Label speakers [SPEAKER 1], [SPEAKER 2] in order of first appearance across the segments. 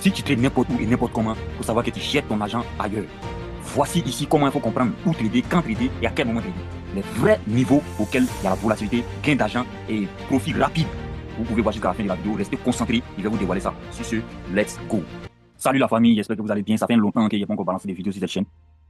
[SPEAKER 1] Si tu trades n'importe où et n'importe comment, il faut savoir que tu jettes ton argent ailleurs. Voici ici comment il faut comprendre où trader, quand trader et à quel moment trader. Les vrais niveaux auxquels il y a la volatilité, gain d'argent et profit rapide. Vous pouvez voir jusqu'à la fin de la vidéo. Restez concentrés, je vais vous dévoiler ça. Sur ce, let's go. Salut la famille, j'espère que vous allez bien. Ça fait longtemps que je n'ai pas encore balancé des vidéos sur cette chaîne.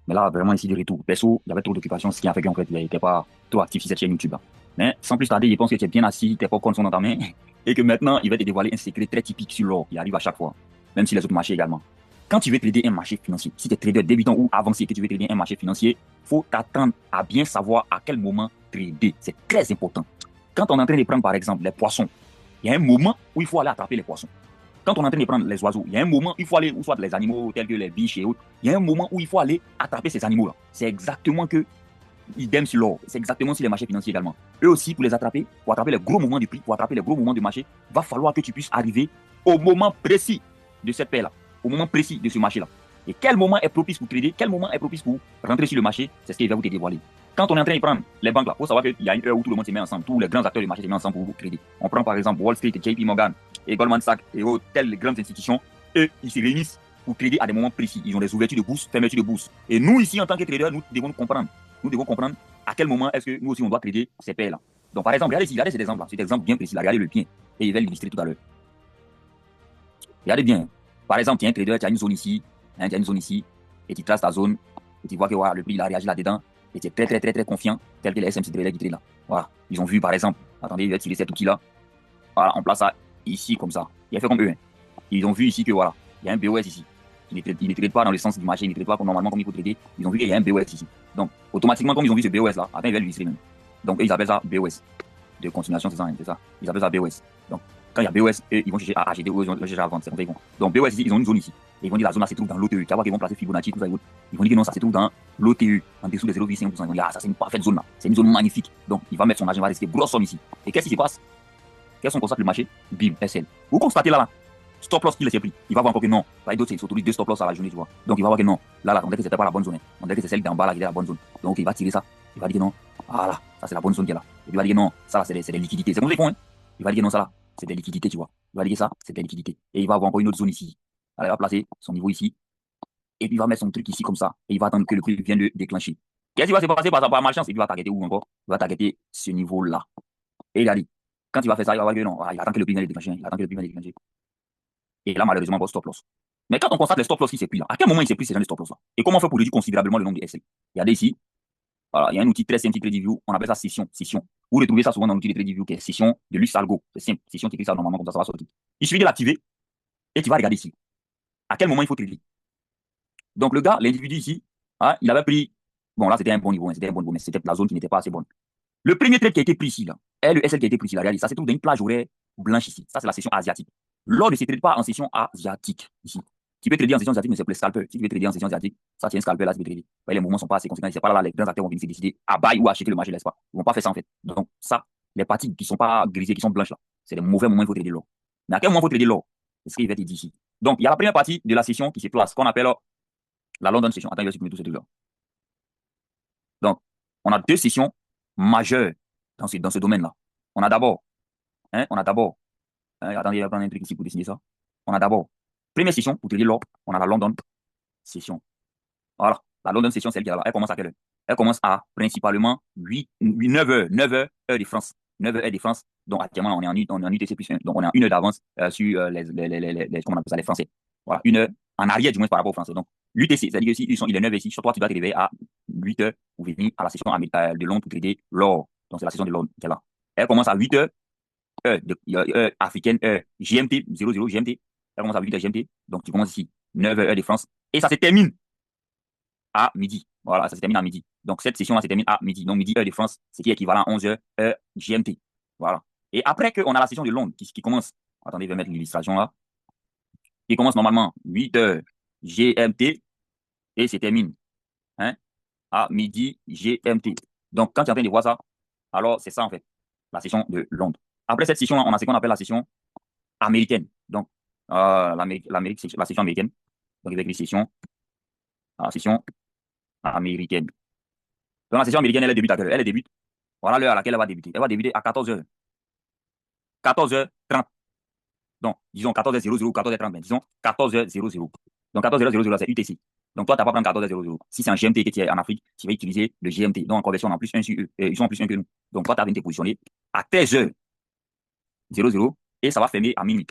[SPEAKER 1] Mais là, vraiment ici de retour. Perso, il y avait trop d'occupations, ce qui a fait qu'en fait, il n'était pas trop actif sur cette chaîne YouTube là. Mais sans plus tarder, je pense que tu es bien assis, tes popcorns sont dans ta main. Et que maintenant, il va te dévoiler un secret très typique sur l'or qui arrive à chaque fois. Même si les autres marchés également. Quand tu veux trader un marché financier, si tu es trader débutant ou avancé et que tu veux trader un marché financier, il faut t'attendre à bien savoir à quel moment trader. C'est très important. Quand on est en train de prendre par exemple les poissons, il y a un moment où il faut aller attraper les poissons. Quand on est en train de prendre les oiseaux, il y a un moment où il faut aller, ou soit les animaux tels que les biches et autres, il y a un moment où il faut aller attraper ces animaux-là. C'est exactement que idem sur l'or. C'est exactement sur les marchés financiers également. Eux aussi, pour les attraper, pour attraper les gros moments de prix, pour attraper les gros moments de marché, va falloir que tu puisses arriver au moment précis de cette paire-là, au moment précis de ce marché-là. Et quel moment est propice pour trader, quel moment est propice pour rentrer sur le marché, c'est ce qu'il va vous dévoiler. Quand on est en train de prendre les banques là, il faut savoir qu'il y a une heure où tout le monde se met ensemble, tous les grands acteurs du marché se mettent ensemble pour vous trader. On prend par exemple Wall Street, JP Morgan et Goldman Sachs et autres, telles grandes institutions, eux, ils se réunissent pour trader à des moments précis. Ils ont des ouvertures de bourse, fermetures de bourse. Et nous, ici, en tant que traders, nous devons comprendre à quel moment est-ce que nous aussi on doit trader ces paires-là. Donc, par exemple, regardez ici, regardez cet exemple-là, cet exemple bien précis, là, regardez le bien, et il va l'illustrer tout à l'heure. Regardez bien. Par exemple, tu es un trader, tu as une zone ici, hein, tu as une zone ici, et tu traces ta zone, et tu vois que voilà, le prix il a réagi là-dedans, et tu es très, très, très, très confiant, tel que les SMC Trader qui trade là. Voilà. Ils ont vu, par exemple, attendez, il va tirer cet outil-là. Voilà, on place ça ici, comme ça. Il a fait comme eux. Hein. Ils ont vu ici que voilà, il y a un BOS ici. Ils ne traitent pas dans le sens du marché, ils ne traitent pas comme normalement comme il faut traiter. Ils ont vu qu'il y a un BOS ici. Donc, automatiquement, comme ils ont vu ce BOS là, attends, ils va l'illustrer même. Donc, ils appellent ça BOS. De continuation, c'est ça, hein, c'est ça. Ils appellent ça BOS. Donc, quand il y a BOS, eux, ils vont chercher à acheter ou ils vont chercher à vendre. C'est comme ça qu'ils vont. Donc, BOS ici, ils ont une zone ici. Et ils vont dire la zone là se trouve dans l'OTE. Tu vas voir qu'ils vont placer Fibonacci, tout ça. Ils vont dire que non, ça se trouve dans l'OTE, en dessous des 0,5%. Ils vont dire, ah, ça c'est une parfaite zone là. C'est une zone magnifique. Donc, il va mettre son argent, il va rester grosse somme ici. Et qu'est-ce qui se passe? Qu'est-ce qu'on constate le marché? Bim, SL. Vous constatez là, stop loss qu'il s'est pris. Il va voir encore que non. Par d'autres, c'est s'autorise deux stop loss à la journée, tu vois. Donc, il va voir que non. Là, on dirait que c'était pas la bonne zone. Hein. On dirait que c'est celle d'en bas là qui est la bonne zone. Donc, il va tirer ça. Il va dire que non. Voilà, ça c'est la bonne zone qui est là. Et puis, il va dire que non, ça là, c'est des liquidités. C'est comme ça qu'ils font, hein. Il va dire que non, ça là, c'est des liquidités, tu vois. Il va dire que ça, c'est des liquidités. Et il va avoir encore une autre zone ici. Alors, il va placer son niveau ici. Et puis, il va mettre son truc ici comme ça. Et il va attendre que le prix vienne de déclencher. Qu'est-ce qui va se passer par malchance? Et puis, il va targeter où encore? Il va targeter ce niveau-là. Et il a dit, quand il va faire ça, il va voir que non, voilà, il attend que le prix vienne de déclencher. Il attend que le prix vienne de déclencher. Et là, malheureusement, pas stop loss. Mais quand on constate les stop loss qui s'est pris là, à quel moment il s'est pris ces gens de stop loss là? Et comment on fait pour réduire considérablement le nombre de SL? Regardez ici, voilà, il y a un outil très simple, TradingView, on appelle ça session. Session. Vous retrouvez ça souvent dans l'outil de TradingView qui est session de Luxe Algo. C'est simple. Session, tu écris ça normalement comme ça va sortir. Il suffit de l'activer et tu vas regarder ici. À quel moment il faut trader? Donc le gars, l'individu ici, hein, il avait pris, bon là c'était un bon niveau, hein, c'était un bon niveau, mais c'était la zone qui n'était pas assez bonne. Le premier trade qui a été pris ici, là, et le SL qui a été pris ici, là, regardez, ça c'est tout dans une plage horaire blanche ici. Ça c'est la session asiatique. L'or ne se trade pas en session asiatique ici. Tu peux trader en session asiatique, mais c'est pour les scalpers. Si tu veux trader en session asiatique, ça c'est un scalper là, tu peux trader. Les mouvements ne sont pas assez conséquents. C'est pas là, les grands acteurs vont venir se décider à buy ou à acheter le marché, laisse pas. Ils vont pas faire ça en fait. Donc ça, les parties qui sont pas grisées, qui sont blanches là, c'est les mauvais moments où il faut trader l'or. Mais à quel moment il faut trader l'or? C'est ce qu'il va te dire ici. Donc il y a la première partie de la session qui se place, qu'on appelle la London Session. Attends, je vais supprimer tout ce truc là. Donc, on a deux sessions majeures dans ce domaine-là. On a d'abord, hein, on a d'abord, attendez, je vais prendre un truc ici pour dessiner ça. On a d'abord, première session, pour trader l'or, on a la London Session. Voilà, la London Session, c'est elle qui est là. Elle commence à quelle heure? Elle commence à principalement 9 heures, 9 heures, heure de France. 9 heures, heure de France. Donc, actuellement, on est en UTC plus 1. Donc, on est en une heure d'avance sur comment on appelle ça, les Français. Voilà, une heure en arrière, du moins, par rapport aux Français. Donc, l'UTC, c'est-à-dire que si il est 9 heures ici, sur toi, tu dois te réveiller à 8 heures pour venir à la session de Londres pour trader l'or. Donc, c'est la session de Londres qui est là. Elle commence à 8 heures, heure africaine, heure GMT, 00 GMT. Elle commence à 8 heures GMT. Donc, tu commences ici, 9 heures, heure de France. Et ça se termine à midi. Voilà, ça se termine à midi. Donc, cette session-là se termine à midi. Donc, midi, heure de France, ce qui est équivalent à 11 heures, heure GMT. Voilà. Et après qu'on a la session de Londres qui commence, attendez, je vais mettre l'illustration là, qui commence normalement 8 heures GMT et se termine, hein, à midi GMT. Donc, quand tu es en train de voir ça, alors c'est ça en fait, la session de Londres. Après cette session-là, on a ce qu'on appelle la session américaine. Donc, la session américaine. Donc, avec les sessions, la session américaine. Donc, la session américaine, elle débute à quelle heure? Elle débute, voilà l'heure à laquelle elle va débuter. Elle va débuter à 14 heures. 14h30. Donc, disons 14h00, 14h30, disons 14h00. Donc, 14h00, c'est UTC. Donc, toi, tu n'as pas prendre 14h00. Si c'est un GMT que tu es en Afrique, tu vas utiliser le GMT. Donc, en conversion, on a plus 1 sur eux. Ils sont en plus 1 que nous. Donc, toi, tu as venu te positionner à 13h00 et ça va fermer à minuit.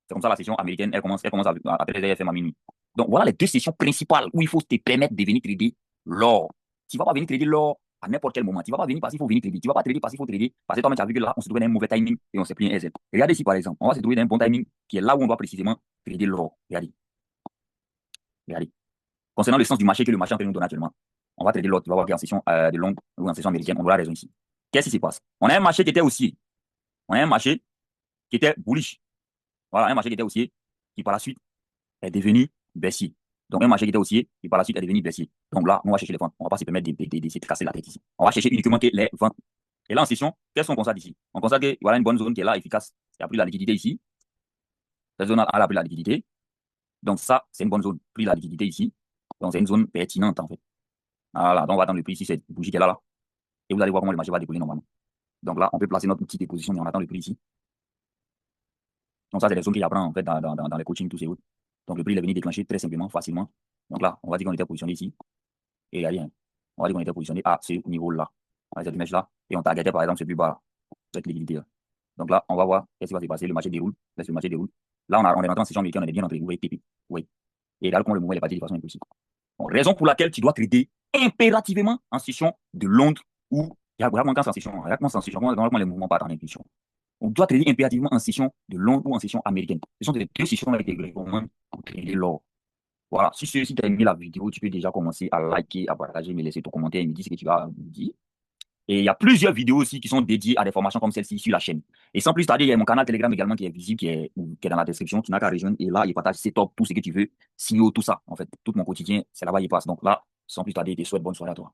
[SPEAKER 1] C'est comme ça la session américaine, elle commence à 13h, elle ferme à minuit. Donc, voilà les deux sessions principales où il faut te permettre de venir trader l'or. Tu ne vas pas venir trader l'or à n'importe quel moment. Tu ne vas pas venir parce qu'il faut venir trader. Tu ne vas pas trader parce qu'il faut trader. Parce que toi-même, tu as vu que là, on se trouve dans un mauvais timing et on s'est pris un RZ. Regardez ici, par exemple. On va se trouver dans un bon timing qui est là où on doit précisément trader l'or. Regardez. Regardez. Concernant le sens du marché que le marché est en train de nous donner actuellement, on va trader l'or. Tu vas voir qu'en session de longue ou en session américaine, on aura raison ici. Qu'est-ce qui se passe? On a un marché qui était haussier. On a un marché qui était bullish. Voilà, un marché qui était haussier qui par la suite est devenu baissier. Donc, un marché qui était haussier qui par la suite est devenu baissier. Donc là, on va chercher les ventes. On ne va pas se permettre de se casser la tête ici. On va chercher uniquement que les ventes. Et là, en session, qu'est-ce qu'on constate ici? On constate qu'il y a une bonne zone qui est là, efficace. Il y a pris la liquidité ici. Cette zone a pris la liquidité. Donc, ça, c'est une bonne zone. Pris la liquidité ici. Donc, c'est une zone pertinente, en fait. Voilà. Donc, on va attendre le prix ici, cette bougie qui est là, là. Et vous allez voir comment le marché va décoller normalement. Donc là, on peut placer notre petite déposition, mais on attend le prix ici. Donc, ça, c'est les zones qu'il apprend, en fait, dans les coachings, tous ces autres. Donc, le prix est venu déclencher très simplement, facilement. Donc là, on va dire qu'on était positionné ici. Et il n'y a rien. On va dire qu'on était positionné à ce niveau-là, à cette image-là. Et on targetait, par exemple, ce plus bas, cette liquidité-là. Donc là, on va voir qu'est-ce qui va se passer. Le marché déroule. Laisse le marché déroule. Là, on est rentré en session américaine, on est bien entré. Vous voyez, TP. Oui. Et là, comment le mouvement est parti de façon impulsive. Bon, raison pour laquelle tu dois trader impérativement en session de Londres ou regarde-moi quand c'est en session. Regarde-moi en session. Comment les mouvements partent en impulsion. On doit trader impérativement en session de Londres ou en session américaine. Ce sont les deux sessions là qui recommandent pour trader l'or. Voilà, si tu as aimé la vidéo, tu peux déjà commencer à liker, à partager, me laisser ton commentaire et me dire ce que tu vas me dire. Et il y a plusieurs vidéos aussi qui sont dédiées à des formations comme celle-ci sur la chaîne. Et sans plus tarder, il y a mon canal Telegram également qui est visible, qui est dans la description, tu n'as qu'à rejoindre. Et là, il partage ses top, tout ce que tu veux, signaux, tout ça. En fait, tout mon quotidien, c'est là-bas il passe. Donc là, sans plus tarder, je te souhaite bonne soirée à toi.